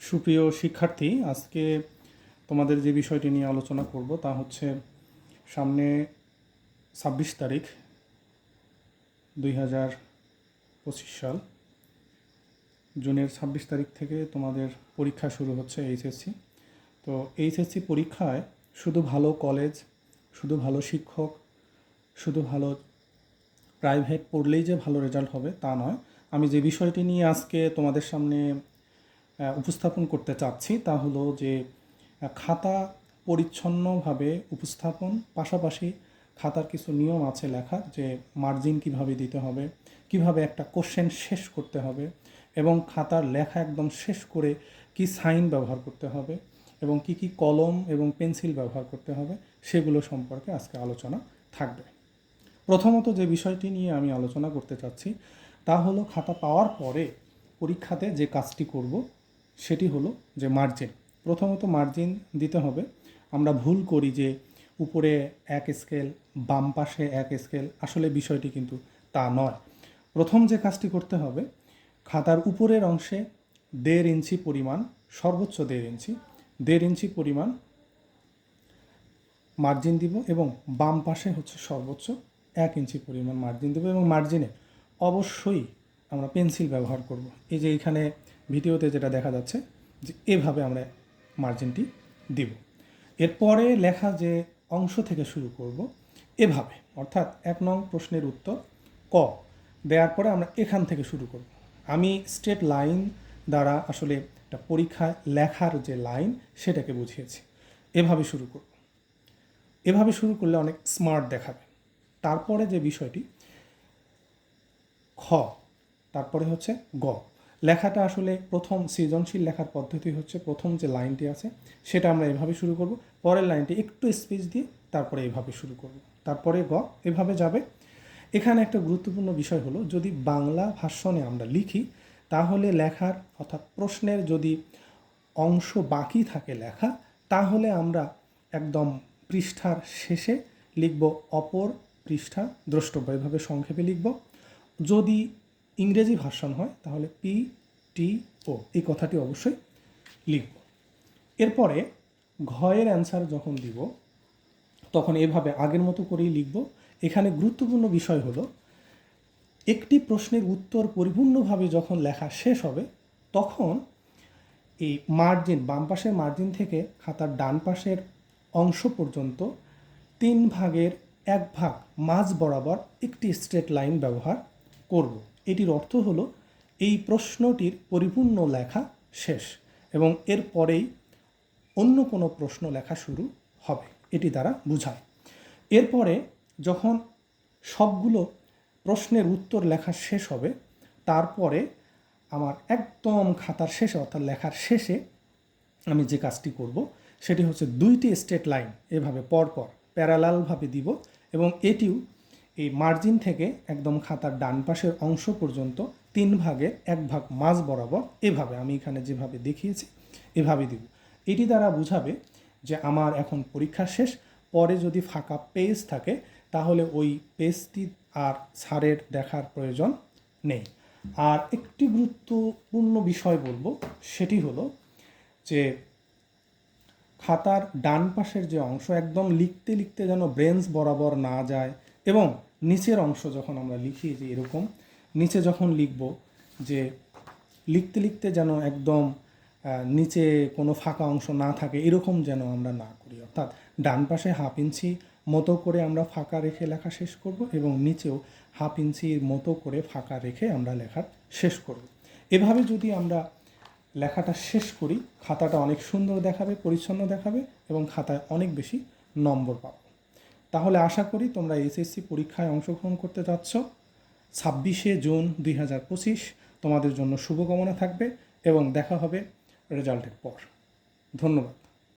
সুপ্রিয় শিক্ষার্থী, আজকে তোমাদের যে বিষয়টি নিয়ে আলোচনা করব তা হচ্ছে সামনে 26 তারিখ 2025 সাল, জুনের 26 তারিখ থেকে তোমাদের পরীক্ষা শুরু হচ্ছে এইচএসসি। তো এইচএসসি পরীক্ষায় শুধু ভালো কলেজ, শুধু ভালো শিক্ষক, শুধু ভালো প্রাইভেট পড়লেই যে ভালো রেজাল্ট হবে তা নয়। আমি যে বিষয়টি নিয়ে আজকে তোমাদের সামনে উপস্থাপন করতে চাচ্ছি তা হলো যে খাতা পরিচ্ছন্নভাবে উপস্থাপন, পাশাপাশি খাতার কিছু নিয়ম আছে লেখার, যে মার্জিন কিভাবে দিতে হবে, কিভাবে একটা কোশ্চেন শেষ করতে হবে, এবং খাতার লেখা একদম শেষ করে কি সাইন ব্যবহার করতে হবে এবং কি কি কলম এবং পেন্সিল ব্যবহার করতে হবে সেগুলো সম্পর্কে আজকে আলোচনা থাকবে। প্রথমত যে বিষয়টি নিয়ে আমি আলোচনা করতে চাচ্ছি তা হলো খাতা পাওয়ার পরে পরীক্ষাতে যে কাজটি করব সেটি হলো যে মার্জিন। প্রথমত মার্জিন দিতে হবে। আমরা ভুল করি যে উপরে এক স্কেল, বাম পাশে এক স্কেল, আসলে বিষয়টি কিন্তু তা নয়। প্রথম যে কাজটি করতে হবে, খাতার উপরের অংশে 1.5 ইঞ্চি পরিমাণ, সর্বোচ্চ 1.5 ইঞ্চি পরিমাণ মার্জিন দিব এবং বাম পাশে হচ্ছে সর্বোচ্চ 1 ইঞ্চি পরিমাণ মার্জিন দেবো, এবং মার্জিনে অবশ্যই আমরা পেন্সিল ব্যবহার করব। এই যে এখানে ভিডিওতে যেটা দেখা যাচ্ছে যে এভাবে আমরা মার্জিনটি দিব। এরপরে লেখা যে অংশ থেকে শুরু করব এভাবে, অর্থাৎ 1 নং প্রশ্নের উত্তর ক দেওয়ার পরে আমরা এখান থেকে শুরু করব। আমি স্ট্রেট লাইন দ্বারা আসলে একটা পরীক্ষায় লেখার যে লাইন সেটাকে বুঝিয়েছি। এভাবে শুরু করব। এভাবে শুরু করলে অনেক স্মার্ট দেখাবে। তারপরে যে বিষয়টি খ, তারপরে হচ্ছে গ। লেখাটা আসলে প্রথম সৃজনশীল লেখার পদ্ধতি হচ্ছে প্রথম যে লাইনটি আছে সেটা আমরা এভাবে শুরু করব, পরের লাইনটি একটু স্পেস দিয়ে তারপরে এভাবে শুরু করব, তারপরে গ, এভাবে যাবে। এখানে একটা গুরুত্বপূর্ণ বিষয় হলো, যদি বাংলা ভার্সনে আমরা লিখি তাহলে লেখার অর্থাৎ প্রশ্নের যদি অংশ বাকি থাকে লেখা, তাহলে আমরা একদম পৃষ্ঠার শেষে লিখব অপর পৃষ্ঠা দ্রষ্টব্য, এভাবে সংক্ষেপে লিখব। যদি ইংরেজি ভার্সন হয় তাহলে PTO এই কথাটি অবশ্যই লিখব। এরপরে ঘয়ের অ্যান্সার যখন দিব তখন এভাবে আগের মতো করেই লিখব। এখানে গুরুত্বপূর্ণ বিষয় হলো, একটি প্রশ্নের উত্তর পরিপূর্ণভাবে যখন লেখা শেষ হবে তখন এই মার্জিন, বাম পাশের মার্জিন থেকে খাতার ডান পাশের অংশ পর্যন্ত 3 ভাগের 1 ভাগ মাঝ বরাবর একটি স্ট্রেট লাইন ব্যবহার করব। এটির অর্থ হলো এই প্রশ্নটির পরিপূর্ণ লেখা শেষ এবং এরপরেই অন্য কোনো প্রশ্ন লেখা শুরু হবে, এটি দ্বারা বোঝায়। এরপরে যখন সবগুলো প্রশ্নের উত্তর লেখা শেষ হবে, তারপরে আমার একদম খাতার শেষে অর্থাৎ লেখার শেষে আমি যে কাজটি করব সেটি হচ্ছে 2টি স্ট্রেট লাইন এভাবে পরপর প্যারালালভাবে দিব, এবং এটিও এই মার্জিন থেকে একদম খাতার ডান পাশের অংশ পর্যন্ত 3 ভাগের 1 ভাগ মাঝ বরাবর এভাবে, আমি এখানে যেভাবে দেখিয়েছি এভাবে দিব। এটি দ্বারা বোঝাবে যে আমার এখন পরীক্ষা শেষ। পরে যদি ফাঁকা পেজ থাকে তাহলে ওই পেজটি আর স্যারের দেখার প্রয়োজন নেই। আর একটি গুরুত্বপূর্ণ বিষয় বলবো, সেটি হলো যে খাতার ডান পাশের যে অংশ একদম লিখতে লিখতে যেন ব্রেঞ্চ বরাবর না যায়, এবং নিচের অংশ যখন আমরা লিখি যে এরকম নিচে যখন লিখব, যে লিখতে লিখতে যেন একদম নিচে কোনো ফাঁকা অংশ না থাকে, এরকম যেন আমরা না করি। অর্থাৎ ডান পাশে 1/2 ইঞ্চি মতো করে আমরা ফাঁকা রেখে লেখা শেষ করব এবং নিচেও 1/2 ইঞ্চির মতো করে ফাঁকা রেখে আমরা লেখা শেষ করব। এভাবে যদি আমরা লেখাটা শেষ করি, খাতাটা অনেক সুন্দর দেখাবে, পরিচ্ছন্ন দেখাবে এবং খাতায় অনেক বেশি নম্বর পাবো। তাহলে আশা করি তোমরা এইচএসসি পরীক্ষায় অংশগ্রহণ করতে যাচ্ছ 26শে জুন 2025। তোমাদের জন্য শুভকামনা থাকবে এবং দেখা হবে রেজাল্টের পর। ধন্যবাদ।